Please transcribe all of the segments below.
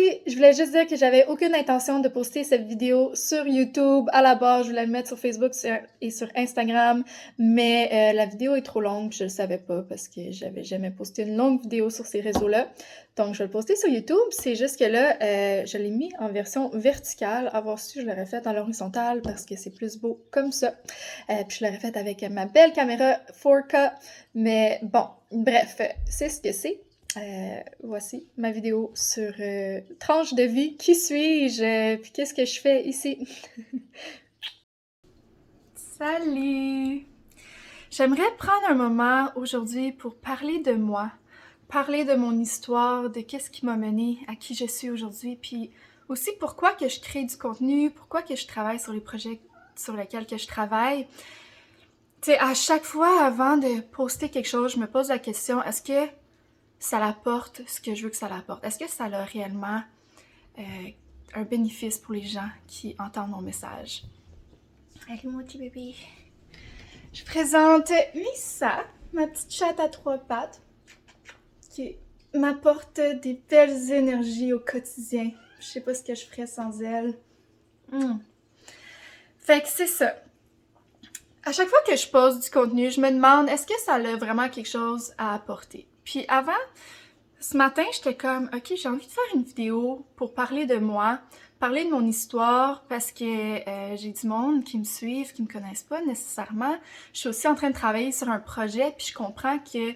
Je voulais juste dire que j'avais aucune intention de poster cette vidéo sur YouTube. À la base, je voulais le mettre sur Facebook et sur Instagram, mais la vidéo est trop longue, je le savais pas parce que j'avais jamais posté une longue vidéo sur ces réseaux-là. Donc, je vais le poster sur YouTube. C'est juste que là, je l'ai mis en version verticale. Avoir su, je l'aurais fait en l'horizontale parce que c'est plus beau comme ça. Puis je l'aurais fait avec ma belle caméra 4K. Mais bon, bref, c'est ce que c'est. Voici ma vidéo sur tranche de vie. Qui suis-je? Puis qu'est-ce que je fais ici? Salut! J'aimerais prendre un moment aujourd'hui pour parler de moi, parler de mon histoire, de qu'est-ce qui m'a mené à qui je suis aujourd'hui, puis aussi pourquoi que je crée du contenu, pourquoi que je travaille sur les projets sur lesquels que je travaille. Tu sais, à chaque fois avant de poster quelque chose, je me pose la question, est-ce que ça l'apporte ce que je veux que ça l'apporte? Est-ce que ça a réellement un bénéfice pour les gens qui entendent mon message? Allez, mon petit bébé. Je présente Missa, ma petite chatte à 3 pattes, qui m'apporte des belles énergies au quotidien. Je sais pas ce que je ferais sans elle. Fait que c'est ça. À chaque fois que je poste du contenu, je me demande est-ce que ça a vraiment quelque chose à apporter? Puis avant, ce matin, j'étais comme, ok, j'ai envie de faire une vidéo pour parler de moi, parler de mon histoire, parce que j'ai du monde qui me suivent, qui me connaissent pas nécessairement. Je suis aussi en train de travailler sur un projet, puis je comprends que,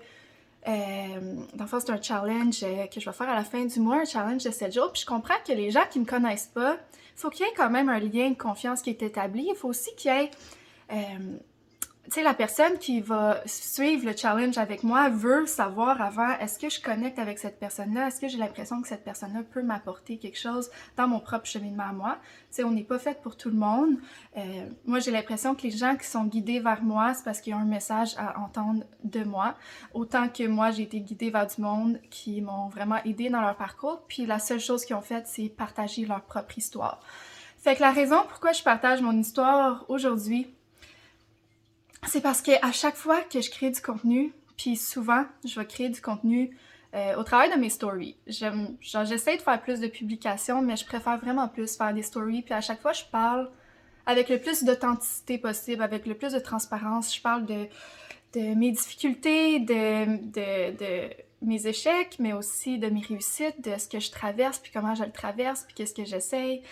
dans le fond, c'est un challenge que je vais faire à la fin du mois, un challenge de 7 jours, puis je comprends que les gens qui me connaissent pas, il faut qu'il y ait quand même un lien de confiance qui est établi. Il faut aussi qu'il y ait tu sais, la personne qui va suivre le challenge avec moi veut savoir avant, est-ce que je connecte avec cette personne-là? Est-ce que j'ai l'impression que cette personne-là peut m'apporter quelque chose dans mon propre cheminement à moi? Tu sais, on n'est pas fait pour tout le monde. Moi, j'ai l'impression que les gens qui sont guidés vers moi, c'est parce qu'ils ont un message à entendre de moi. Autant que moi, j'ai été guidée vers du monde qui m'ont vraiment aidé dans leur parcours. Puis la seule chose qu'ils ont faite, c'est partager leur propre histoire. Fait que la raison pourquoi je partage mon histoire aujourd'hui, c'est parce qu'à chaque fois que je crée du contenu, puis souvent, je vais créer du contenu au travers de mes stories. J'essaie de faire plus de publications, mais je préfère vraiment plus faire des stories. Puis à chaque fois, je parle avec le plus d'authenticité possible, avec le plus de transparence. Je parle de mes difficultés, de mes échecs, mais aussi de mes réussites, de ce que je traverse, puis comment je le traverse, puis qu'est-ce que j'essaye.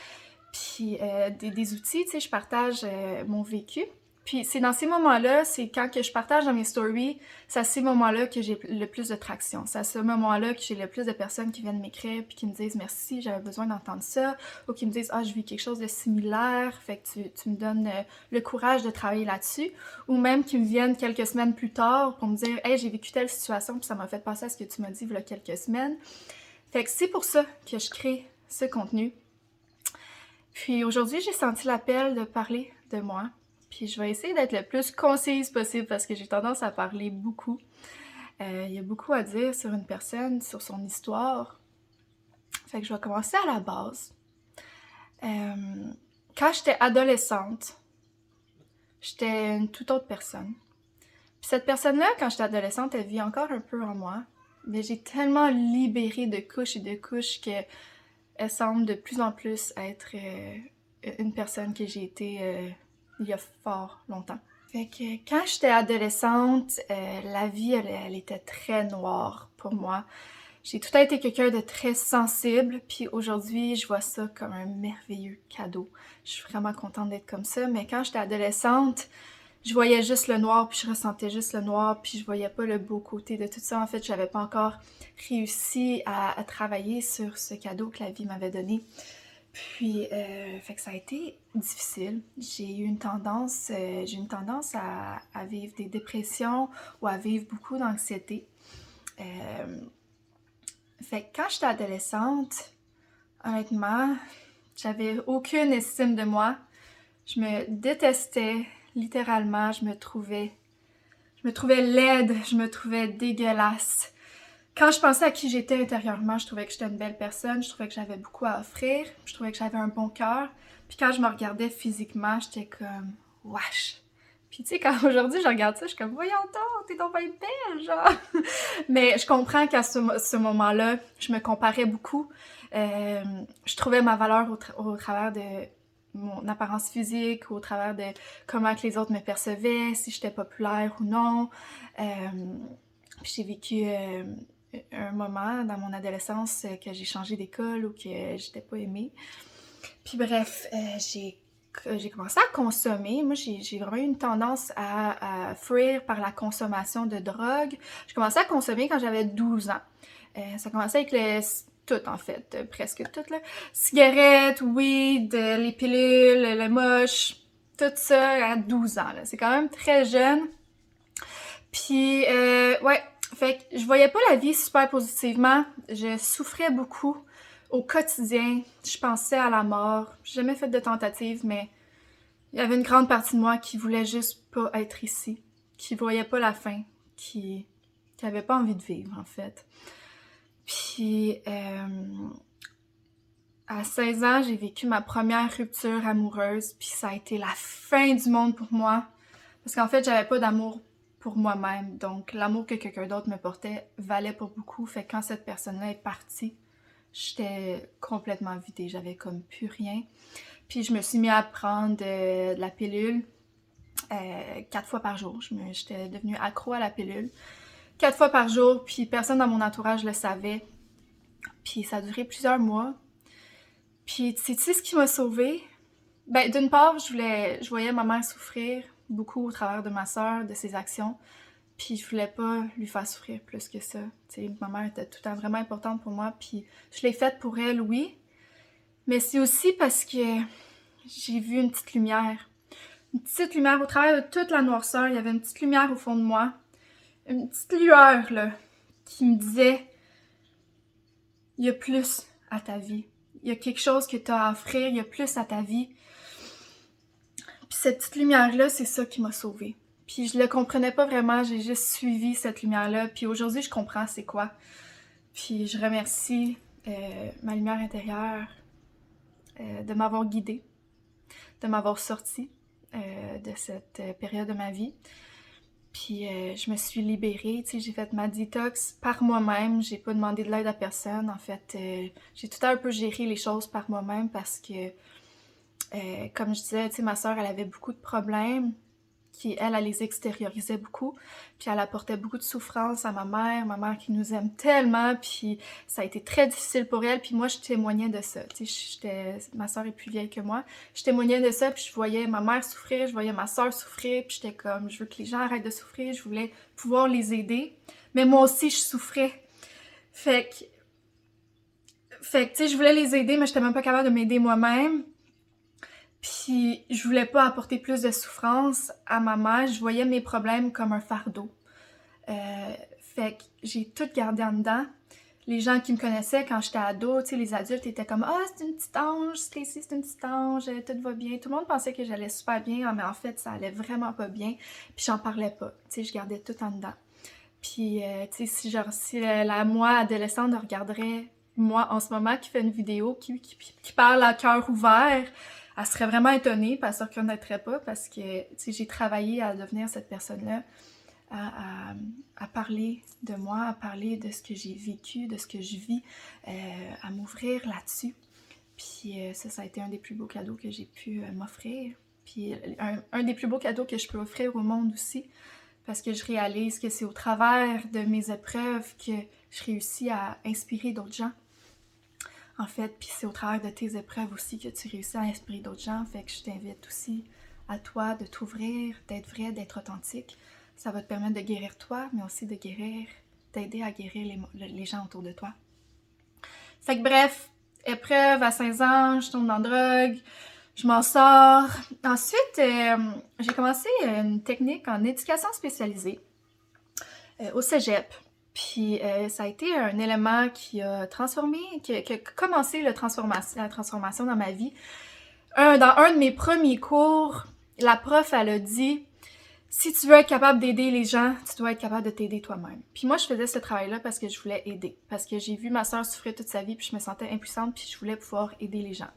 Puis des outils, tu sais, je partage mon vécu. Puis c'est dans ces moments-là, c'est quand que je partage dans mes stories, c'est à ces moments-là que j'ai le plus de traction. C'est à ce moment-là que j'ai le plus de personnes qui viennent m'écrire puis qui me disent merci, j'avais besoin d'entendre ça, ou qui me disent ah, je vis quelque chose de similaire, fait que tu me donnes le courage de travailler là-dessus, ou même qui me viennent quelques semaines plus tard pour me dire hey, j'ai vécu telle situation puis ça m'a fait penser à ce que tu m'as dit il y a quelques semaines. Fait que c'est pour ça que je crée ce contenu. Puis aujourd'hui, j'ai senti l'appel de parler de moi. Puis je vais essayer d'être le plus concise possible parce que j'ai tendance à parler beaucoup. Il y a beaucoup à dire sur une personne, sur son histoire. Fait que je vais commencer à la base. Quand j'étais adolescente, j'étais une toute autre personne. Puis cette personne-là, quand j'étais adolescente, elle vit encore un peu en moi. Mais j'ai tellement libéré de couches et de couches que elle semble de plus en plus être une personne que j'ai été il y a fort longtemps. Fait que quand j'étais adolescente, la vie, elle était très noire pour moi. J'ai tout à été quelqu'un de très sensible, puis aujourd'hui, je vois ça comme un merveilleux cadeau. Je suis vraiment contente d'être comme ça, mais quand j'étais adolescente, je voyais juste le noir, puis je ressentais juste le noir, puis je voyais pas le beau côté de tout ça. En fait, j'avais pas encore réussi à travailler sur ce cadeau que la vie m'avait donné. Puis, fait que ça a été difficile. J'ai une tendance à vivre des dépressions ou à vivre beaucoup d'anxiété. Fait que quand j'étais adolescente, honnêtement, j'avais aucune estime de moi. Je me détestais, littéralement. Je me trouvais laide, je me trouvais dégueulasse. Quand je pensais à qui j'étais intérieurement, je trouvais que j'étais une belle personne, je trouvais que j'avais beaucoup à offrir, je trouvais que j'avais un bon cœur. Puis quand je me regardais physiquement, j'étais comme « wesh ». Puis tu sais, quand aujourd'hui je regarde ça, je suis comme « voyons donc, t'es donc bien belle, genre ». Mais je comprends qu'à ce moment-là, je me comparais beaucoup. Je trouvais ma valeur au travers de mon apparence physique, au travers de comment que les autres me percevaient, si j'étais populaire ou non. J'ai vécu un moment dans mon adolescence que j'ai changé d'école ou que j'étais pas aimée. Puis bref, j'ai commencé à consommer. Moi, j'ai vraiment eu une tendance à fuir par la consommation de drogue. J'ai commencé à consommer quand j'avais 12 ans. Ça commençait avec tout, en fait, presque tout, là. Cigarettes, weed, les pilules, le moche, tout ça à 12 ans, là. C'est quand même très jeune. Puis, ouais, fait que je voyais pas la vie super positivement. Je souffrais beaucoup au quotidien. Je pensais à la mort. J'ai jamais fait de tentative, mais il y avait une grande partie de moi qui voulait juste pas être ici, qui voyait pas la fin, qui avait pas envie de vivre, en fait. Puis, à 16 ans, j'ai vécu ma première rupture amoureuse, puis ça a été la fin du monde pour moi. Parce qu'en fait, j'avais pas d'amour pour moi-même. Donc, l'amour que quelqu'un d'autre me portait valait pas beaucoup. Fait que quand cette personne-là est partie, j'étais complètement vidée. J'avais comme plus rien. Puis je me suis mis à prendre de la pilule 4 fois par jour. J'étais devenue accro à la pilule. 4 fois par jour, puis personne dans mon entourage le savait. Puis ça a duré plusieurs mois. Puis tu sais ce qui m'a sauvée? Ben, d'une part, je voyais ma mère souffrir beaucoup au travers de ma sœur, de ses actions. Puis je voulais pas lui faire souffrir plus que ça. Tu sais, ma mère était tout le temps vraiment importante pour moi. Puis je l'ai faite pour elle, oui. Mais c'est aussi parce que j'ai vu une petite lumière. Une petite lumière au travers de toute la noirceur. Il y avait une petite lumière au fond de moi. Une petite lueur, là, qui me disait « Il y a plus à ta vie. Il y a quelque chose que tu as à offrir. Il y a plus à ta vie. » Puis cette petite lumière-là, c'est ça qui m'a sauvée. Puis je le comprenais pas vraiment. J'ai juste suivi cette lumière-là. Puis aujourd'hui, je comprends c'est quoi. Puis je remercie ma lumière intérieure de m'avoir guidée, de m'avoir sortie de cette période de ma vie. Puis je me suis libérée, tu sais, j'ai fait ma détox par moi-même, j'ai pas demandé de l'aide à personne. En fait, j'ai tout un peu géré les choses par moi-même parce que, comme je disais, tu sais, ma sœur, elle avait beaucoup de problèmes, qui, elle les extériorisait beaucoup, puis elle apportait beaucoup de souffrance à ma mère qui nous aime tellement, puis ça a été très difficile pour elle, puis moi, je témoignais de ça, tu sais, ma sœur est plus vieille que moi, je témoignais de ça, puis je voyais ma mère souffrir, je voyais ma sœur souffrir, puis j'étais comme, je veux que les gens arrêtent de souffrir, je voulais pouvoir les aider, mais moi aussi, je souffrais, fait que tu sais, je voulais les aider, mais j'étais même pas capable de m'aider moi-même. Puis je voulais pas apporter plus de souffrance à ma mère, je voyais mes problèmes comme un fardeau. Fait que j'ai tout gardé en dedans. Les gens qui me connaissaient quand j'étais ado, tu sais, les adultes étaient comme « Ah, c'est une petite ange, Stacy, c'est une petite ange, tout va bien. » Tout le monde pensait que j'allais super bien, mais en fait, ça allait vraiment pas bien. Puis j'en parlais pas, tu sais, je gardais tout en dedans. Puis, tu sais, si la moi, adolescente, regarderait moi, en ce moment, qui fait une vidéo, qui parle à cœur ouvert, elle serait vraiment étonnée, puis elle se reconnaîtrait pas, parce que, tu sais, j'ai travaillé à devenir cette personne-là, à parler de moi, à parler de ce que j'ai vécu, de ce que je vis, à m'ouvrir là-dessus. Puis ça a été un des plus beaux cadeaux que j'ai pu m'offrir. Puis un des plus beaux cadeaux que je peux offrir au monde aussi, parce que je réalise que c'est au travers de mes épreuves que je réussis à inspirer d'autres gens. En fait, puis c'est au travers de tes épreuves aussi que tu réussis à inspirer d'autres gens. Fait que je t'invite aussi à toi de t'ouvrir, d'être vrai, d'être authentique. Ça va te permettre de guérir toi, mais aussi de t'aider à guérir les gens autour de toi. Fait que bref, épreuve à 16 ans, je tombe dans la drogue, je m'en sors. Ensuite, j'ai commencé une technique en éducation spécialisée au cégep. Puis ça a été un élément qui a commencé la transformation dans ma vie. Dans un de mes premiers cours, la prof, elle a dit si tu veux être capable d'aider les gens, tu dois être capable de t'aider toi-même. Puis moi, je faisais ce travail-là parce que je voulais aider. Parce que j'ai vu ma soeur souffrir toute sa vie, puis je me sentais impuissante, puis je voulais pouvoir aider les gens.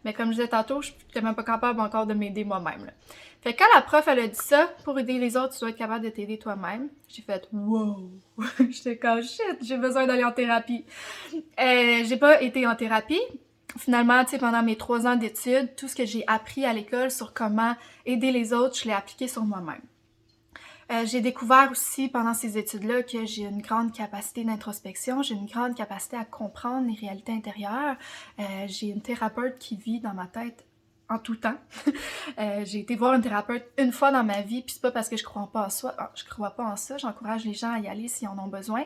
Mais comme je disais tantôt, je n'étais même pas capable encore de m'aider moi-même. Là. Fait que quand la prof, elle a dit ça, pour aider les autres, tu dois être capable de t'aider toi-même, j'ai fait « wow! » J'étais comme « shit, j'ai besoin d'aller en thérapie. » J'ai pas été en thérapie. Finalement, tu sais, pendant mes 3 ans d'études, tout ce que j'ai appris à l'école sur comment aider les autres, je l'ai appliqué sur moi-même. J'ai découvert aussi pendant ces études-là que j'ai une grande capacité d'introspection, j'ai une grande capacité à comprendre les réalités intérieures. J'ai une thérapeute qui vit dans ma tête en tout temps. J'ai été voir une thérapeute une fois dans ma vie, puis c'est pas parce que je crois pas en ça, j'encourage les gens à y aller s'ils en ont besoin.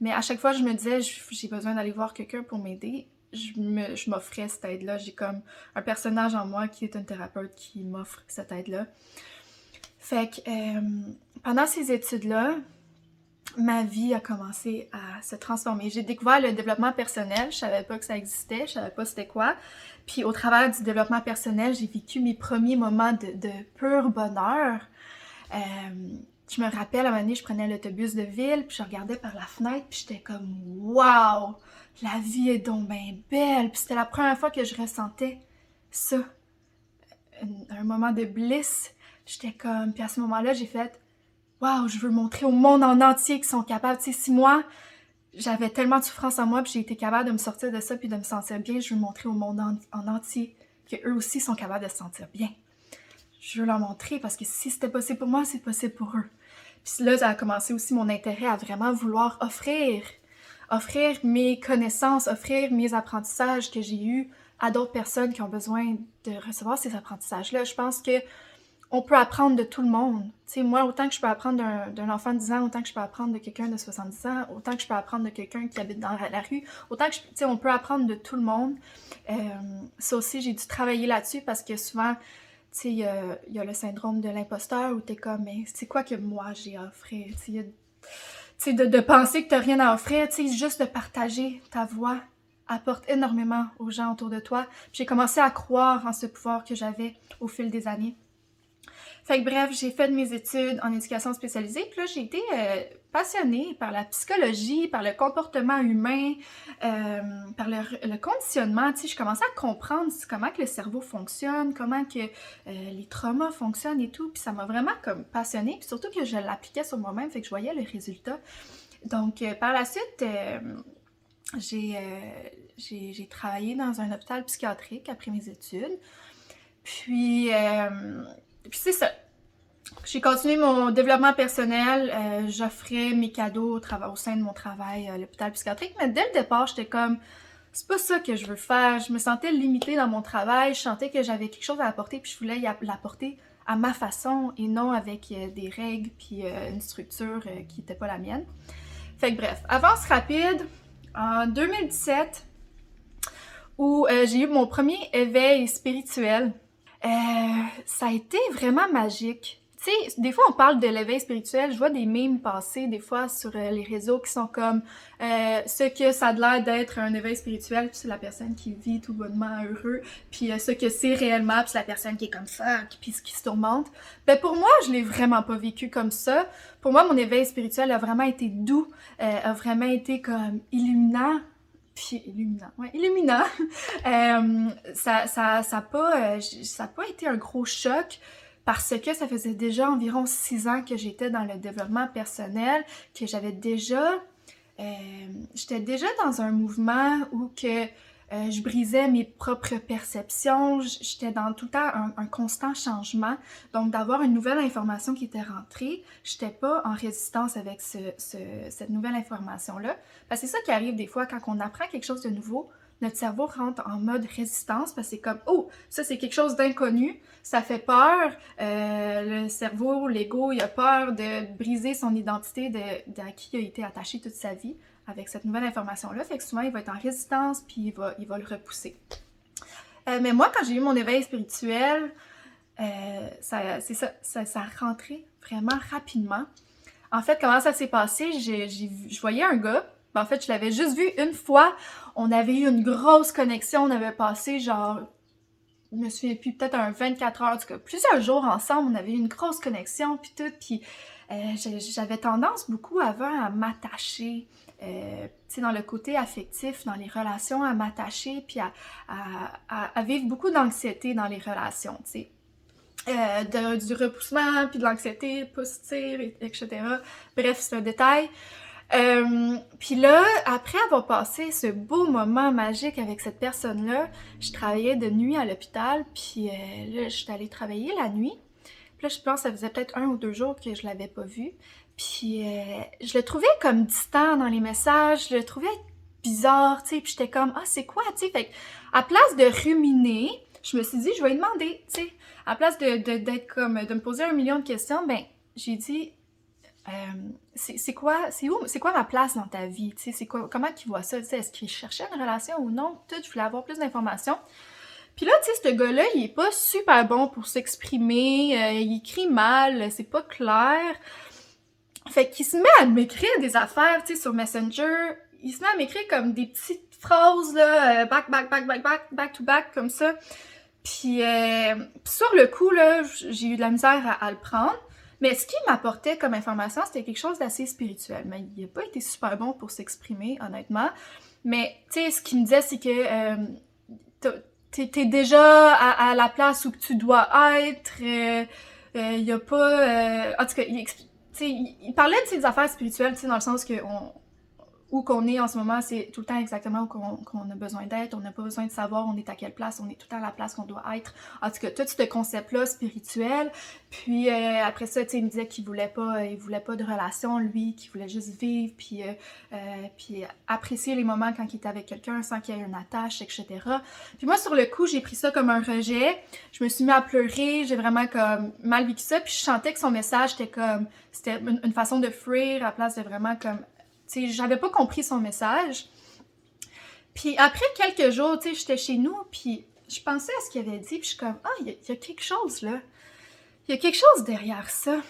Mais à chaque fois, je me disais, j'ai besoin d'aller voir quelqu'un pour m'aider. Je m'offrais cette aide-là. J'ai comme un personnage en moi qui est une thérapeute qui m'offre cette aide-là. Fait que pendant ces études-là, ma vie a commencé à se transformer. J'ai découvert le développement personnel, je savais pas que ça existait, je savais pas c'était quoi. Puis au travers du développement personnel, j'ai vécu mes premiers moments de pur bonheur. Je me rappelle, à un moment donné, je prenais l'autobus de ville, puis je regardais par la fenêtre, puis j'étais comme « Wow! La vie est donc bien belle! » Puis c'était la première fois que je ressentais ça, un moment de bliss. J'étais comme... Puis à ce moment-là, j'ai fait « Wow, je veux montrer au monde en entier qu'ils sont capables. » Tu sais, si moi, j'avais tellement de souffrance en moi, puis j'ai été capable de me sortir de ça, puis de me sentir bien, je veux montrer au monde en entier qu'eux aussi sont capables de se sentir bien. Je veux leur montrer, parce que si c'était possible pour moi, c'est possible pour eux. Puis là, ça a commencé aussi mon intérêt à vraiment vouloir offrir mes connaissances, offrir mes apprentissages que j'ai eus à d'autres personnes qui ont besoin de recevoir ces apprentissages-là. Je pense que on peut apprendre de tout le monde. Tu sais, moi, autant que je peux apprendre d'un enfant de 10 ans, autant que je peux apprendre de quelqu'un de 70 ans, autant que je peux apprendre de quelqu'un qui habite dans la rue, autant que tu sais, on peut apprendre de tout le monde. Ça aussi, j'ai dû travailler là-dessus parce que souvent, tu sais, il y a le syndrome de l'imposteur où t'es comme, mais c'est quoi que moi j'ai à offrir? Tu sais, de penser que t'as rien à offrir, tu sais, juste de partager ta voix apporte énormément aux gens autour de toi. Puis j'ai commencé à croire en ce pouvoir que j'avais au fil des années. Fait que bref, j'ai fait mes études en éducation spécialisée, puis là, j'ai été passionnée par la psychologie, par le comportement humain, par le conditionnement, tu sais, je commençais à comprendre comment que le cerveau fonctionne, comment que les traumas fonctionnent et tout, puis ça m'a vraiment comme passionnée, puis surtout que je l'appliquais sur moi-même, fait que je voyais le résultat. Donc, par la suite, j'ai travaillé dans un hôpital psychiatrique après mes études, puis c'est ça. J'ai continué mon développement personnel. J'offrais mes cadeaux au sein de mon travail à l'hôpital psychiatrique. Mais dès le départ, j'étais comme, c'est pas ça que je veux faire. Je me sentais limitée dans mon travail. Je sentais que j'avais quelque chose à apporter, puis je voulais l'apporter à ma façon et non avec des règles puis une structure qui n'était pas la mienne. Fait que bref, avance rapide. En 2017, où j'ai eu mon premier éveil spirituel, ça a été vraiment magique. Tu sais, des fois on parle de l'éveil spirituel, je vois des memes passer des fois sur les réseaux qui sont comme ce que ça a l'air d'être un éveil spirituel, puis c'est la personne qui vit tout bonnement heureux, puis ce que c'est réellement, puis c'est la personne qui est comme ça, puis qui se tourmente. Ben pour moi, je l'ai vraiment pas vécu comme ça. Pour moi, mon éveil spirituel a vraiment été doux, a vraiment été comme illuminant. Puis illuminant. Ça a pas été un gros choc parce que ça faisait déjà environ 6 ans que j'étais dans le développement personnel, que j'étais déjà dans un mouvement où que je brisais mes propres perceptions, j'étais dans tout le temps un constant changement. Donc, d'avoir une nouvelle information qui était rentrée, j'étais pas en résistance avec cette nouvelle information-là. Parce que c'est ça qui arrive des fois quand on apprend quelque chose de nouveau, notre cerveau rentre en mode résistance parce que c'est comme « Oh, ça c'est quelque chose d'inconnu, ça fait peur. » Le cerveau, l'ego, il a peur de briser son identité à qui il a été attaché toute sa vie avec cette nouvelle information-là. Fait que souvent, il va être en résistance puis il va le repousser. Mais moi, quand j'ai eu mon éveil spirituel, ça a rentré vraiment rapidement. En fait, comment ça s'est passé? Je voyais un gars. En fait, je l'avais juste vu une fois. On avait eu une grosse connexion. On avait passé genre me souviens plus, peut-être un 24 heures, en tout cas, plusieurs jours ensemble, on avait eu une grosse connexion, puis tout, puis j'avais tendance beaucoup avant à m'attacher, tu sais, dans le côté affectif, dans les relations, à m'attacher, puis à vivre beaucoup d'anxiété dans les relations, tu sais. Du repoussement, puis de l'anxiété, pousse-tire, etc. Bref, c'est un détail. Puis là, après avoir passé ce beau moment magique avec cette personne-là, je travaillais de nuit à l'hôpital, puis là, j'étais allée travailler la nuit. Puis là, je pense que ça faisait peut-être 1 ou 2 jours que je l'avais pas vu. Puis je le trouvais comme distant dans les messages, je le trouvais bizarre, tu sais, puis j'étais comme « Ah, c'est quoi? » Tu sais, fait à place de ruminer, je me suis dit « Je vais lui demander, tu sais. » À place d'être comme, de me poser 1 million de questions, ben, j'ai dit c'est quoi ma place dans ta vie, tu sais, c'est quoi, comment qu'il voit ça, tu sais, est-ce qu'il cherchait une relation ou non, tout, je voulais avoir plus d'informations. Puis là, tu sais, ce gars-là, il est pas super bon pour s'exprimer, il écrit mal, c'est pas clair. Fait qu'il se met à m'écrire des affaires, tu sais, sur Messenger, il se met à m'écrire comme des petites phrases, là, back to back, comme ça. Puis sur le coup, là, j'ai eu de la misère à le prendre. Mais ce qu'il m'apportait comme information, c'était quelque chose d'assez spirituel. Mais il n'a pas été super bon pour s'exprimer, honnêtement. Mais, tu sais, ce qu'il me disait, c'est que t'es déjà à la place où tu dois être. Il y a pas... en tout cas, il parlait de ses affaires spirituelles, tu sais, dans le sens que où qu'on est en ce moment, c'est tout le temps exactement où qu'on a besoin d'être. On n'a pas besoin de savoir on est à quelle place, on est tout le temps à la place qu'on doit être. En tout cas, tout ce concept-là spirituel. Puis après ça, tu sais, il me disait qu'il voulait pas de relation, lui, qu'il voulait juste vivre, puis apprécier les moments quand il était avec quelqu'un sans qu'il y ait une attache, etc. Puis moi, sur le coup, j'ai pris ça comme un rejet. Je me suis mis à pleurer, j'ai vraiment comme mal vécu ça, puis je sentais que son message c'était une façon de fuir à la place de vraiment comme... Tu sais, j'avais pas compris son message. Puis après quelques jours, tu sais, j'étais chez nous, puis je pensais à ce qu'il avait dit, puis je suis comme, ah, il y a quelque chose là. Il y a quelque chose derrière ça.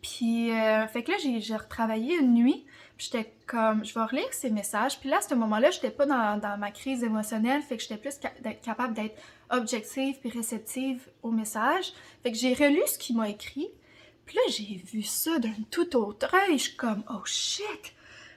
Puis, fait que là, j'ai retravaillé une nuit, puis j'étais comme, je vais relire ses messages. Puis là, à ce moment-là, j'étais pas dans ma crise émotionnelle, fait que j'étais plus capable d'être objective puis réceptive au message. Fait que j'ai relu ce qu'il m'a écrit, puis là, j'ai vu ça d'un tout autre œil. Je suis comme, oh shit!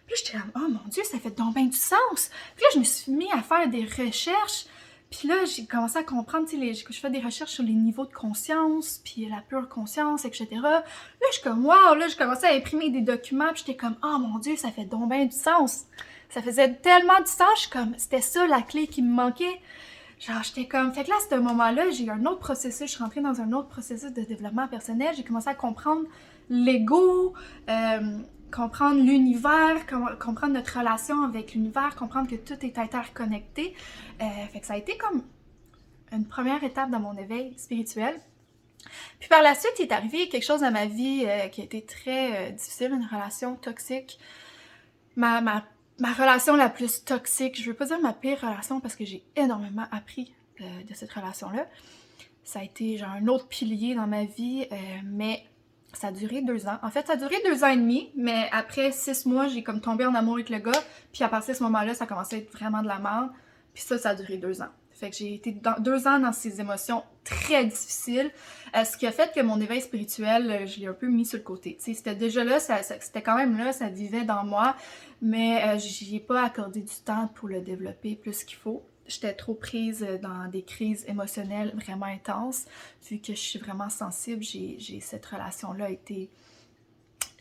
Puis là, j'étais comme, oh mon Dieu, ça fait donc bien du sens. Puis là, je me suis mis à faire des recherches. Puis là, j'ai commencé à comprendre, tu sais, je fais des recherches sur les niveaux de conscience, puis la pure conscience, etc. Là, je suis comme, wow, là, je commençais à imprimer des documents, puis j'étais comme, oh mon Dieu, ça fait donc bien du sens. Ça faisait tellement du sens, je suis comme, c'était ça la clé qui me manquait. Genre, j'étais comme... Fait que là, à ce moment-là, j'ai eu un autre processus, je suis rentrée dans un autre processus de développement personnel, j'ai commencé à comprendre l'ego, comprendre l'univers, comprendre notre relation avec l'univers, comprendre que tout est interconnecté. Fait que ça a été comme une première étape dans mon éveil spirituel. Puis par la suite, il est arrivé quelque chose dans ma vie qui a été très difficile, une relation toxique. Ma relation la plus toxique, je veux pas dire ma pire relation parce que j'ai énormément appris de cette relation-là. Ça a été genre un autre pilier dans ma vie, mais ça a duré 2 ans. En fait, ça a duré 2 ans et demi, mais après 6 mois, j'ai comme tombé en amour avec le gars, puis à partir de ce moment-là, ça a commencé à être vraiment de la merde, puis ça a duré 2 ans. Fait que j'ai été 2 ans dans ces émotions très difficiles, ce qui a fait que mon éveil spirituel, je l'ai un peu mis sur le côté. T'sais, c'était déjà là, c'était quand même là, ça vivait dans moi, mais j'y ai pas accordé du temps pour le développer plus qu'il faut. J'étais trop prise dans des crises émotionnelles vraiment intenses. Vu que je suis vraiment sensible, cette relation-là a été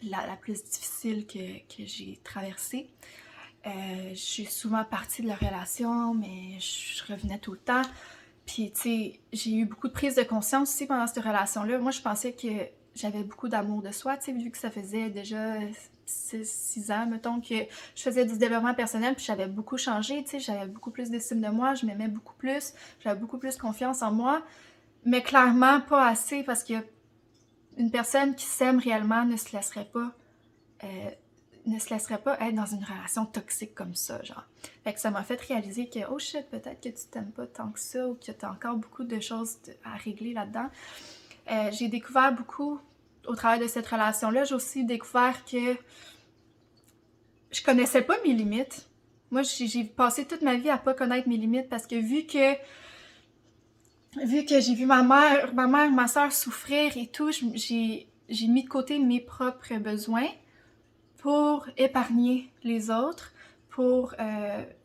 la plus difficile que j'ai traversée. Je suis souvent partie de la relation, mais je revenais tout le temps. Puis, tu sais, j'ai eu beaucoup de prise de conscience aussi pendant cette relation-là. Moi, je pensais que j'avais beaucoup d'amour de soi, tu sais, vu que ça faisait déjà 6 ans, mettons, que je faisais du développement personnel, puis j'avais beaucoup changé, tu sais, j'avais beaucoup plus d'estime de moi, je m'aimais beaucoup plus, j'avais beaucoup plus confiance en moi, mais clairement pas assez, parce que une personne qui s'aime réellement ne se laisserait pas être dans une relation toxique comme ça, genre. Fait que ça m'a fait réaliser que, oh shit, peut-être que tu t'aimes pas tant que ça, ou que t'as encore beaucoup de choses à régler là-dedans. J'ai découvert beaucoup au travers de cette relation-là. J'ai aussi découvert que je connaissais pas mes limites. Moi, j'ai passé toute ma vie à pas connaître mes limites parce que vu que vu que j'ai vu ma soeur souffrir et tout, j'ai mis de côté mes propres besoins pour épargner les autres, pour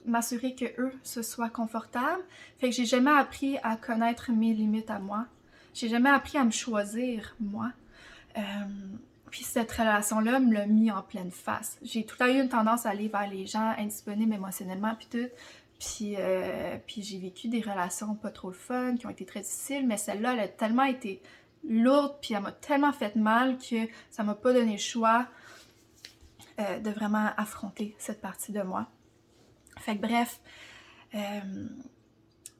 m'assurer que eux se soient confortables. Fait que j'ai jamais appris à connaître mes limites à moi. J'ai jamais appris à me choisir, moi. Euh, Puis cette relation-là me l'a mis en pleine face. J'ai tout le temps eu une tendance à aller vers les gens indisponibles émotionnellement, puis tout. Puis j'ai vécu des relations pas trop le fun, qui ont été très difficiles, mais celle-là, elle a tellement été lourde, puis elle m'a tellement fait mal que ça m'a pas donné le choix de vraiment affronter cette partie de moi. Fait que bref,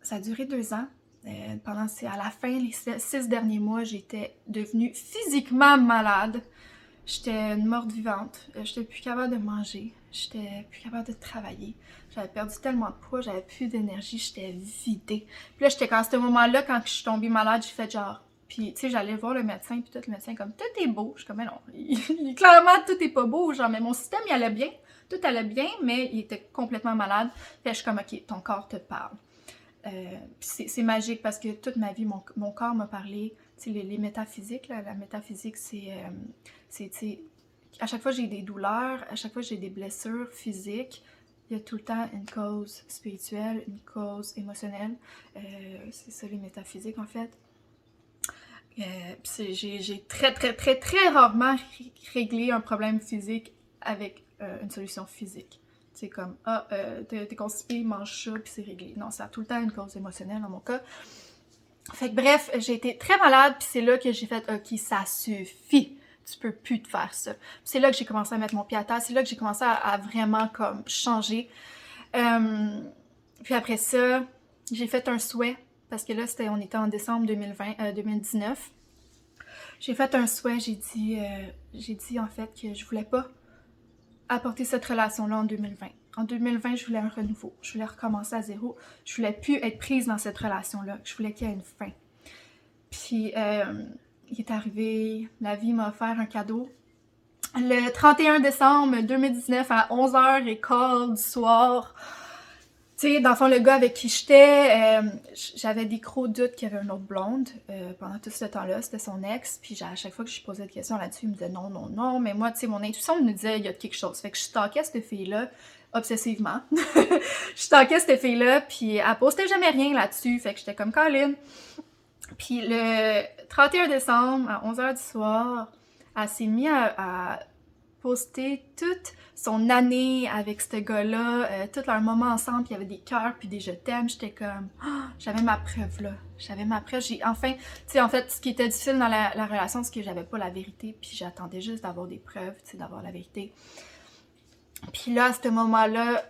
ça a duré 2 ans. À la fin, les 6 derniers mois, j'étais devenue physiquement malade. J'étais une morte vivante. J'étais plus capable de manger. J'étais plus capable de travailler. J'avais perdu tellement de poids, j'avais plus d'énergie, j'étais vidée. Puis là, j'étais à ce moment-là, quand je suis tombée malade, j'ai fait genre... Puis, tu sais, j'allais voir le médecin, puis tout, le médecin comme, tout est beau. Je suis comme, mais non, clairement, tout est pas beau. Genre, mais mon système, il allait bien. Tout allait bien, mais il était complètement malade. Puis je suis comme, OK, ton corps te parle. C'est magique parce que toute ma vie, mon corps m'a parlé. Tu sais, les métaphysiques, là, la métaphysique, c'est à chaque fois que j'ai des douleurs, à chaque fois que j'ai des blessures physiques, il y a tout le temps une cause spirituelle, une cause émotionnelle. C'est ça les métaphysiques en fait. J'ai très rarement réglé un problème physique avec une solution physique. C'est comme, t'es constipé, mange ça, puis c'est réglé. Non, ça a tout le temps une cause émotionnelle dans mon cas. Fait que bref, j'ai été très malade, puis c'est là que j'ai fait, OK, ça suffit. Tu peux plus te faire ça. C'est là que j'ai commencé à mettre mon pied à terre. C'est là que j'ai commencé à vraiment comme changer. Puis après ça, j'ai fait un souhait. Parce que là, on était en décembre 2019. J'ai fait un souhait. J'ai dit en fait que je voulais pas apporter cette relation-là en 2020. En 2020, je voulais un renouveau. Je voulais recommencer à zéro. Je voulais plus être prise dans cette relation-là. Je voulais qu'il y ait une fin. Puis, il est arrivé, la vie m'a offert un cadeau. Le 31 décembre 2019 à 11h15 du soir, tu sais, dans le fond, le gars avec qui j'étais, j'avais des gros doutes qu'il y avait une autre blonde pendant tout ce temps-là, c'était son ex, puis à chaque fois que je posais des questions là-dessus, il me disait non, non, non, mais moi, tu sais, mon intuition me disait il y a quelque chose, fait que je stalkais cette fille-là obsessivement. Je stalkais cette fille-là, puis elle postait jamais rien là-dessus, fait que j'étais comme Colin. Puis le 31 décembre, à 11h du soir, elle s'est mise à poster toute son année avec ce gars-là, tous leurs moments ensemble, puis il y avait des cœurs, puis des je t'aime. J'étais comme, j'avais ma preuve là. J'avais ma preuve. Enfin, tu sais, en fait, ce qui était difficile dans la relation, c'est que j'avais pas la vérité, puis j'attendais juste d'avoir des preuves, tu sais, d'avoir la vérité. Puis là, à ce moment-là,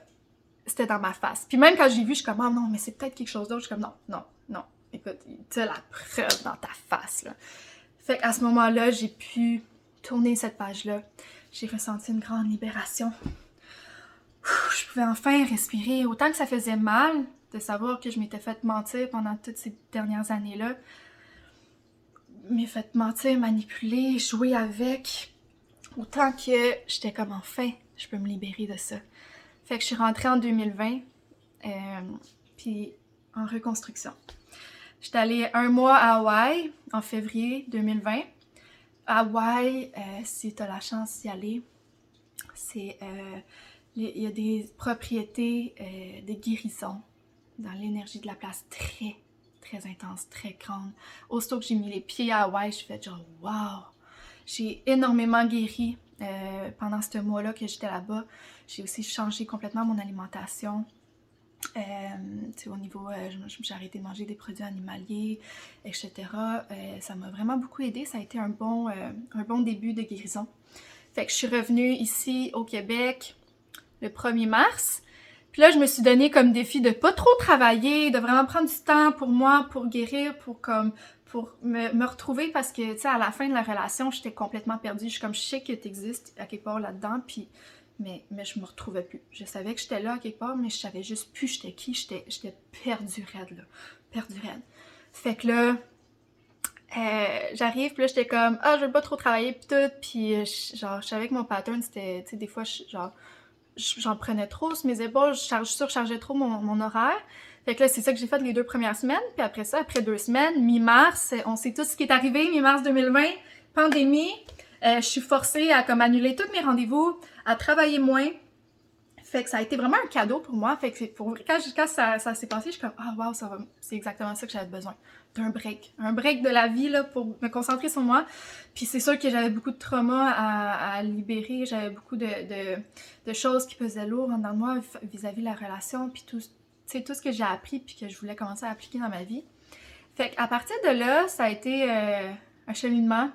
c'était dans ma face. Puis même quand j'ai vu, je suis comme, oh non, mais c'est peut-être quelque chose d'autre. Je suis comme, non, non, non. Écoute, t'as la preuve dans ta face, là. Fait qu'à ce moment-là, j'ai pu tourner cette page-là. J'ai ressenti une grande libération. Je pouvais enfin respirer. Autant que ça faisait mal de savoir que je m'étais fait mentir pendant toutes ces dernières années-là. Mais fait mentir, manipuler, jouer avec. Autant que j'étais comme enfin, je peux me libérer de ça. Fait que je suis rentrée en 2020, puis en reconstruction. J'étais allée 1 mois à Hawaï en février 2020. Hawaï, si tu as la chance d'y aller, il y a des propriétés de guérison dans l'énergie de la place très, très intense, très grande. Aussitôt que j'ai mis les pieds à Hawaï, je fais genre « wow ». J'ai énormément guéri pendant ce mois-là que j'étais là-bas. J'ai aussi changé complètement mon alimentation. Au niveau, j'ai arrêté de manger des produits animaliers, etc. Ça m'a vraiment beaucoup aidé. Ça a été un bon début de guérison. Fait que je suis revenue ici au Québec le 1er mars. Puis là, je me suis donné comme défi de pas trop travailler, de vraiment prendre du temps pour moi, pour guérir, pour me retrouver parce que, tu sais, à la fin de la relation, j'étais complètement perdue. Je suis comme, je sais que t'existes à quelque part là-dedans, puis mais je me retrouvais plus. Je savais que j'étais là à quelque part, mais je savais juste plus j'étais qui. J'étais perdue raide, là. Perdue raide. Fait que là, j'arrive, puis là, j'étais comme, je veux pas trop travailler, pis tout. Puis genre, je savais que mon pattern, c'était, tu sais, des fois, j'en prenais trop sur mes épaules, je surchargeais trop mon horaire. Fait que là, c'est ça que j'ai fait les 2 premières semaines. Puis après ça, après 2 semaines, mi-mars, on sait tout ce qui est arrivé, mi-mars 2020, pandémie. Je suis forcée à comme annuler tous mes rendez-vous, à travailler moins. Fait que ça a été vraiment un cadeau pour moi. Fait que quand ça s'est passé, je suis comme ah wow, c'est exactement ça que j'avais besoin. D'un break. Un break de la vie là, pour me concentrer sur moi. Puis c'est sûr que j'avais beaucoup de trauma à libérer. J'avais beaucoup de choses qui pesaient lourd en dedans de moi vis-à-vis de la relation. Puis tout ce que j'ai appris puis que je voulais commencer à appliquer dans ma vie. Fait qu'à partir de là, ça a été un cheminement.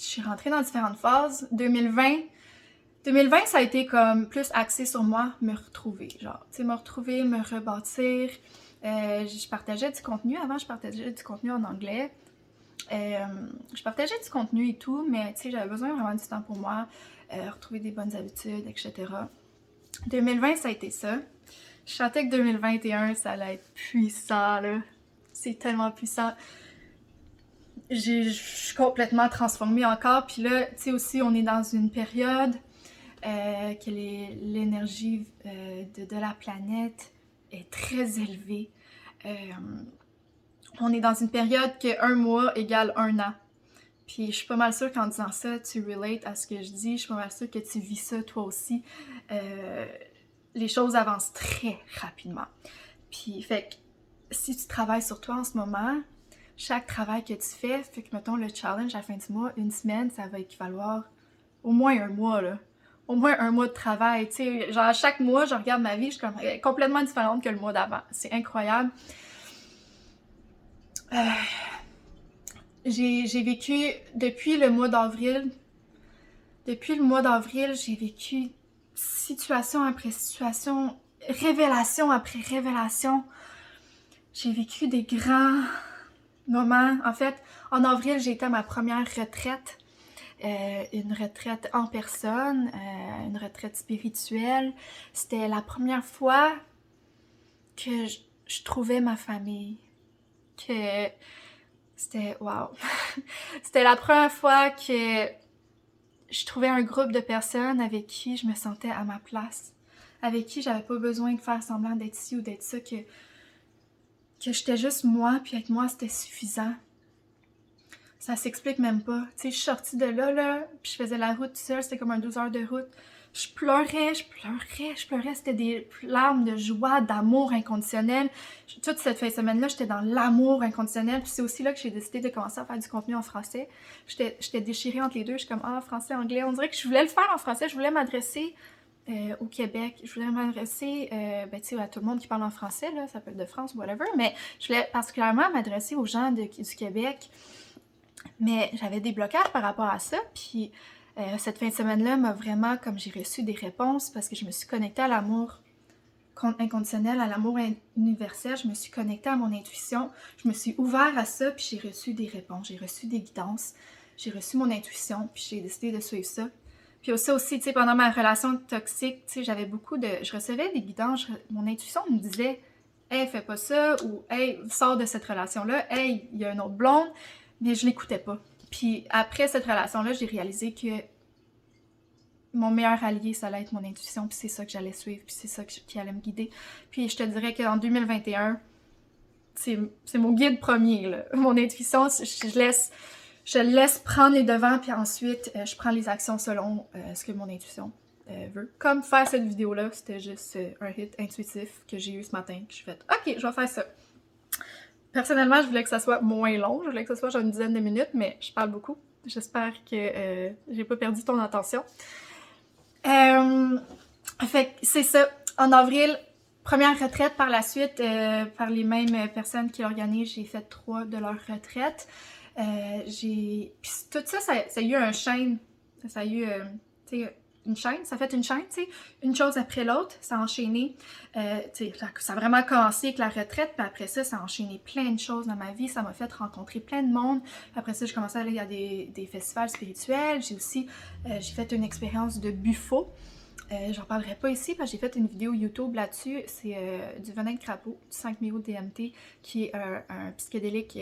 Je suis rentrée dans différentes phases. 2020, ça a été comme plus axé sur moi, me retrouver. Genre, tu sais, me retrouver, me rebâtir. Je partageais du contenu. Avant, je partageais du contenu en anglais. Je partageais du contenu et tout, mais tu sais, j'avais besoin vraiment du temps pour moi, retrouver des bonnes habitudes, etc. 2020, ça a été ça. Je sentais que 2021, ça allait être puissant, là. C'est tellement puissant. Je suis complètement transformée encore. Puis là, tu sais aussi, on est dans une période que l'énergie de la planète est très élevée. On est dans une période que 1 mois égale 1 an. Puis je suis pas mal sûre qu'en disant ça, tu relates à ce que je dis. Je suis pas mal sûre que tu vis ça toi aussi. Les choses avancent très rapidement. Puis fait que si tu travailles sur toi en ce moment, chaque travail que tu fais, fait que mettons le challenge à la fin du mois, 1 semaine, ça va équivaloir au moins 1 mois là. Au moins 1 mois de travail, tu sais, genre chaque mois, je regarde ma vie, je suis comme complètement différente que le mois d'avant. C'est incroyable. J'ai vécu depuis le mois d'avril, j'ai vécu situation après situation, révélation après révélation. J'ai vécu des grands moments. En fait, en avril, j'ai été à ma première retraite. Une retraite en personne, une retraite spirituelle. C'était la première fois que je trouvais ma famille. Que c'était wow. C'était la première fois que je trouvais un groupe de personnes avec qui je me sentais à ma place. Avec qui j'avais pas besoin de faire semblant d'être ci ou d'être ça, que j'étais juste moi, puis avec moi, c'était suffisant. Ça s'explique même pas. Tu sais, je suis sortie de là, puis je faisais la route toute seule, c'était comme un 12 heures de route. Je pleurais. C'était des larmes de joie, d'amour inconditionnel. Toute cette fin de semaine-là, j'étais dans l'amour inconditionnel. Puis c'est aussi là que j'ai décidé de commencer à faire du contenu en français. J'étais déchirée entre les deux. Je suis comme, français, anglais. On dirait que je voulais le faire en français. Je voulais m'adresser au Québec. Je voulais m'adresser tu sais, à tout le monde qui parle en français, là. Ça peut être de France ou whatever. Mais je voulais particulièrement m'adresser aux gens du Québec. Mais j'avais des blocages par rapport à ça, puis cette fin de semaine-là m'a vraiment, comme j'ai reçu des réponses, parce que je me suis connectée à l'amour inconditionnel, à l'amour universel, je me suis connectée à mon intuition, je me suis ouverte à ça, puis j'ai reçu des réponses, j'ai reçu des guidances, j'ai reçu mon intuition, puis j'ai décidé de suivre ça. Puis aussi, tu sais, pendant ma relation toxique, tu sais, j'avais beaucoup de... Je recevais des guidances, mon intuition me disait « Hey, fais pas ça » ou « Hey, sors de cette relation-là »,« Hey, il y a une autre blonde », mais je l'écoutais pas. Puis après cette relation-là, j'ai réalisé que mon meilleur allié, ça allait être mon intuition, puis c'est ça que j'allais suivre, puis c'est ça qui allait me guider. Puis je te dirais qu'en 2021, c'est mon guide premier, là. Mon intuition, je laisse prendre les devants, puis ensuite, je prends les actions selon ce que mon intuition veut. Comme faire cette vidéo-là, c'était juste un hit intuitif que j'ai eu ce matin, que j'ai fait « Ok, je vais faire ça ». Personnellement, je voulais que ça soit moins long, je voulais que ça soit genre une dizaine de minutes, mais je parle beaucoup. J'espère que j'ai pas perdu ton attention. Fait que c'est ça. En avril, première retraite par la suite, par les mêmes personnes qui l'organisent, j'ai fait 3 de leurs retraites. Puis tout ça, ça a eu un chaîne. Ça a eu, tu sais, une chaîne, ça fait une chaîne, tu sais, une chose après l'autre, ça a enchaîné, tu sais, ça a vraiment commencé avec la retraite, puis après ça, ça a enchaîné plein de choses dans ma vie, ça m'a fait rencontrer plein de monde, après ça, j'ai commencé à aller à des festivals spirituels, j'ai aussi, j'ai fait une expérience de Bufo, j'en parlerai pas ici, parce que j'ai fait une vidéo YouTube là-dessus, c'est du venin de crapaud, du 5-MeO-DMT, qui est un psychédélique,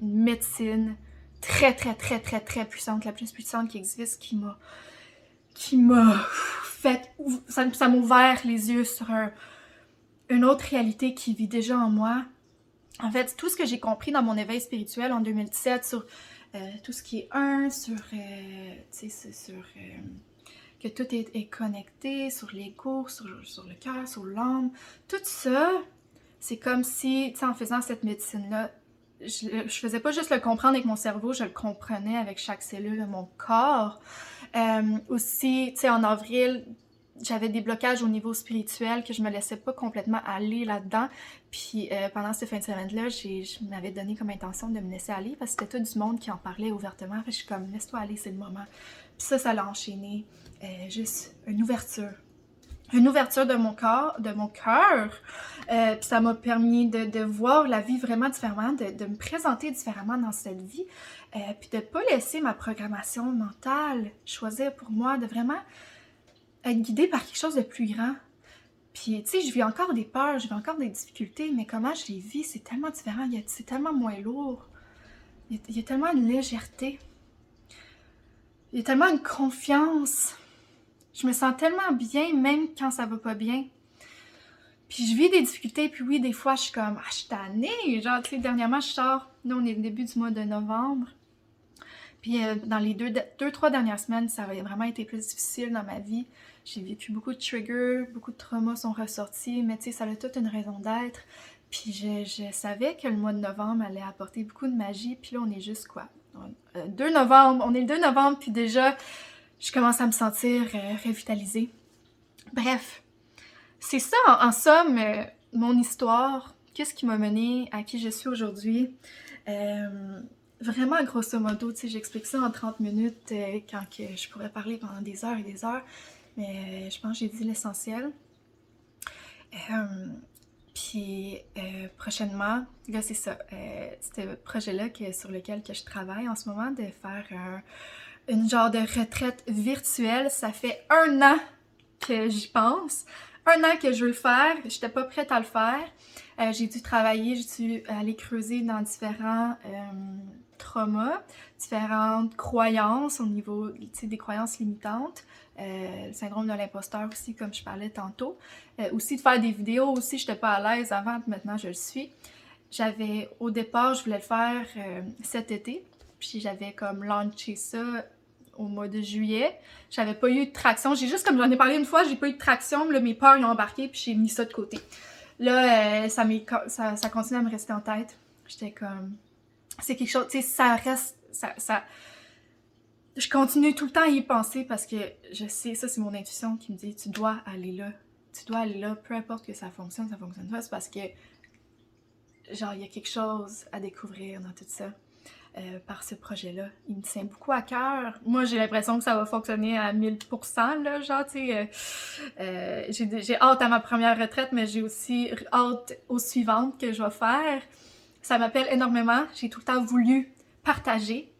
une médecine très puissante, la plus puissante qui existe, qui qui m'a fait... Ça m'a ouvert les yeux sur une autre réalité qui vit déjà en moi. En fait, tout ce que j'ai compris dans mon éveil spirituel en 2017 sur tout ce qui est sur que tout est connecté, sur l'ego, sur le cœur, sur l'âme, tout ça, c'est comme si, en faisant cette médecine-là, je faisais pas juste le comprendre avec mon cerveau, je le comprenais avec chaque cellule de mon corps. Aussi, en avril, j'avais des blocages au niveau spirituel que je me laissais pas complètement aller là-dedans. Puis pendant cette fin de semaine-là, je m'avais donné comme intention de me laisser aller parce que c'était tout du monde qui en parlait ouvertement. Fait que je suis comme, laisse-toi aller, c'est le moment. Puis ça l'a enchaîné. Juste une ouverture. Une ouverture de mon corps, de mon cœur. Puis ça m'a permis de voir la vie vraiment différemment, de me présenter différemment dans cette vie. Puis de pas laisser ma programmation mentale choisir pour moi, de vraiment être guidée par quelque chose de plus grand. Puis, tu sais, je vis encore des peurs, je vis encore des difficultés, mais comment je les vis, c'est tellement différent, c'est tellement moins lourd. Il y a tellement une légèreté. Il y a tellement une confiance. Je me sens tellement bien, même quand ça va pas bien. Puis je vis des difficultés, puis oui, des fois, je suis comme, je suis tannée. Genre, tu sais, dernièrement, je sors, là, on est au début du mois de novembre. Puis dans les 3 dernières semaines, ça a vraiment été plus difficile dans ma vie. J'ai vécu beaucoup de triggers, beaucoup de traumas sont ressortis, mais tu sais, ça a toute une raison d'être. Puis je savais que le mois de novembre allait apporter beaucoup de magie, puis là, on est juste quoi? 2 novembre, on est le 2 novembre, puis déjà, je commence à me sentir revitalisée. Bref, c'est ça, en somme, mon histoire. Qu'est-ce qui m'a menée à qui je suis aujourd'hui? Vraiment, grosso modo, tu sais, j'explique ça en 30 minutes quand que je pourrais parler pendant des heures et des heures, mais je pense que j'ai dit l'essentiel. Puis prochainement, là c'est ça, ce projet-là sur lequel que je travaille en ce moment, de faire une genre de retraite virtuelle, ça fait 1 an que j'y pense. 1 an que je veux le faire, j'étais pas prête à le faire. J'ai dû travailler, j'ai dû aller creuser dans différents traumas, différentes croyances au niveau, tu sais, des croyances limitantes. Le syndrome de l'imposteur aussi, comme je parlais tantôt. Aussi de faire des vidéos, aussi j'étais pas à l'aise avant, puis maintenant je le suis. Au départ, je voulais le faire cet été, puis j'avais comme launché ça au mois de juillet. J'avais pas eu de traction. J'ai juste, comme j'en ai parlé une fois, j'ai pas eu de traction. Là, mes peurs ils ont embarqué, puis j'ai mis ça de côté. Là, ça continue à me rester en tête. J'étais comme... C'est quelque chose... Tu sais, ça reste... Je continue tout le temps à y penser parce que je sais, ça c'est mon intuition qui me dit, tu dois aller là. Tu dois aller là, peu importe que ça fonctionne pas. C'est parce que, genre, il y a quelque chose à découvrir dans tout ça. Par ce projet-là. Il me tient beaucoup à cœur. Moi, j'ai l'impression que ça va fonctionner à 1000%, là, genre, tu sais, j'ai hâte à ma première retraite, mais j'ai aussi hâte aux suivantes que je vais faire. Ça m'appelle énormément. J'ai tout le temps voulu partager.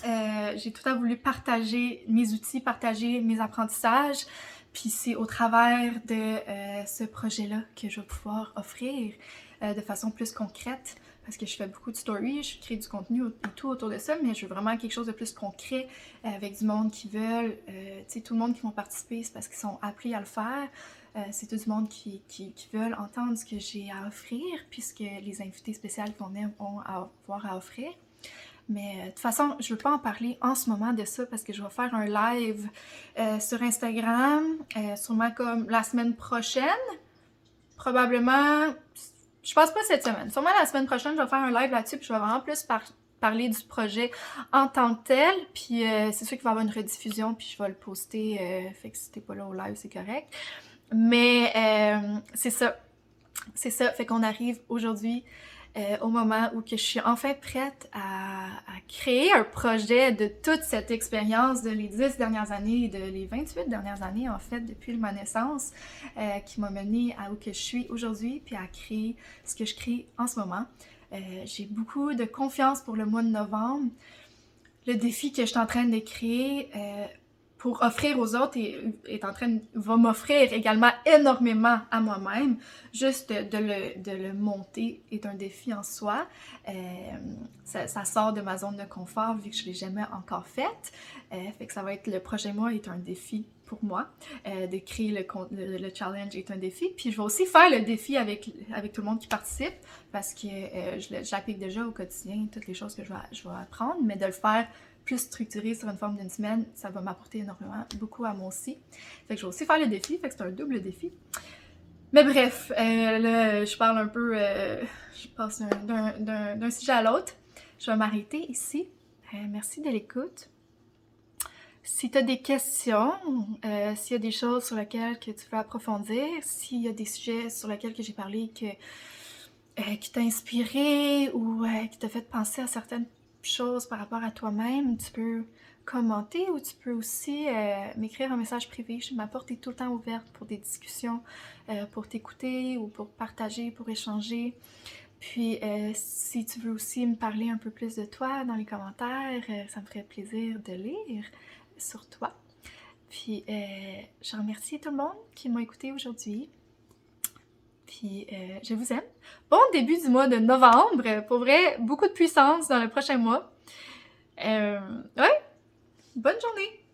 J'ai tout le temps voulu partager mes outils, partager mes apprentissages. Puis c'est au travers de ce projet-là que je vais pouvoir offrir de façon plus concrète. Parce que je fais beaucoup de stories, je crée du contenu et tout autour de ça, mais je veux vraiment quelque chose de plus concret avec du monde qui veulent, tu sais, tout le monde qui vont participer, c'est parce qu'ils sont appelés à le faire. C'est tout du monde qui veulent entendre ce que j'ai à offrir, puisque les invités spéciales qu'on aime ont à avoir à offrir. Mais de toute façon, je veux pas en parler en ce moment de ça parce que je vais faire un live sur Instagram, sûrement comme la semaine prochaine, probablement... Je pense pas cette semaine. Sûrement la semaine prochaine, je vais faire un live là-dessus, puis je vais vraiment plus parler du projet en tant que tel. Puis c'est sûr qu'il va y avoir une rediffusion, puis je vais le poster. Fait que si t'es pas là au live, c'est correct. Mais c'est ça. C'est ça. Fait qu'on arrive aujourd'hui au moment où que je suis enfin prête à créer un projet de toute cette expérience de les 10 dernières années, de les 28 dernières années en fait, depuis ma naissance, qui m'a menée à où que je suis aujourd'hui, puis à créer ce que je crée en ce moment. J'ai beaucoup de confiance pour le mois de novembre. Le défi que je suis en train de créer, pour offrir aux autres et va m'offrir également énormément à moi-même. Juste de le monter est un défi en soi. Ça sort de ma zone de confort vu que je ne l'ai jamais encore faite. Fait que ça va être le prochain mois est un défi pour moi. De créer le challenge est un défi. Puis je vais aussi faire le défi avec tout le monde qui participe parce que j'applique déjà au quotidien toutes les choses que je vais apprendre, mais de le faire plus structuré sur une forme d'une semaine, ça va m'apporter énormément, beaucoup à moi aussi. Fait que je vais aussi faire le défi, fait que c'est un double défi. Mais bref, là, je parle un peu, je passe d'un sujet à l'autre. Je vais m'arrêter ici. Merci de l'écoute. Si tu as des questions, s'il y a des choses sur lesquelles que tu veux approfondir, s'il y a des sujets sur lesquels que j'ai parlé qui t'a inspiré ou qui t'a fait penser à certaines choses par rapport à toi-même, tu peux commenter ou tu peux aussi m'écrire un message privé. Ma porte est tout le temps ouverte pour des discussions, pour t'écouter ou pour partager, pour échanger. Puis si tu veux aussi me parler un peu plus de toi dans les commentaires, ça me ferait plaisir de lire sur toi. Puis je remercie tout le monde qui m'a écouté aujourd'hui. Puis je vous aime. Bon début du mois de novembre. Pour vrai, beaucoup de puissance dans le prochain mois. Ouais, bonne journée!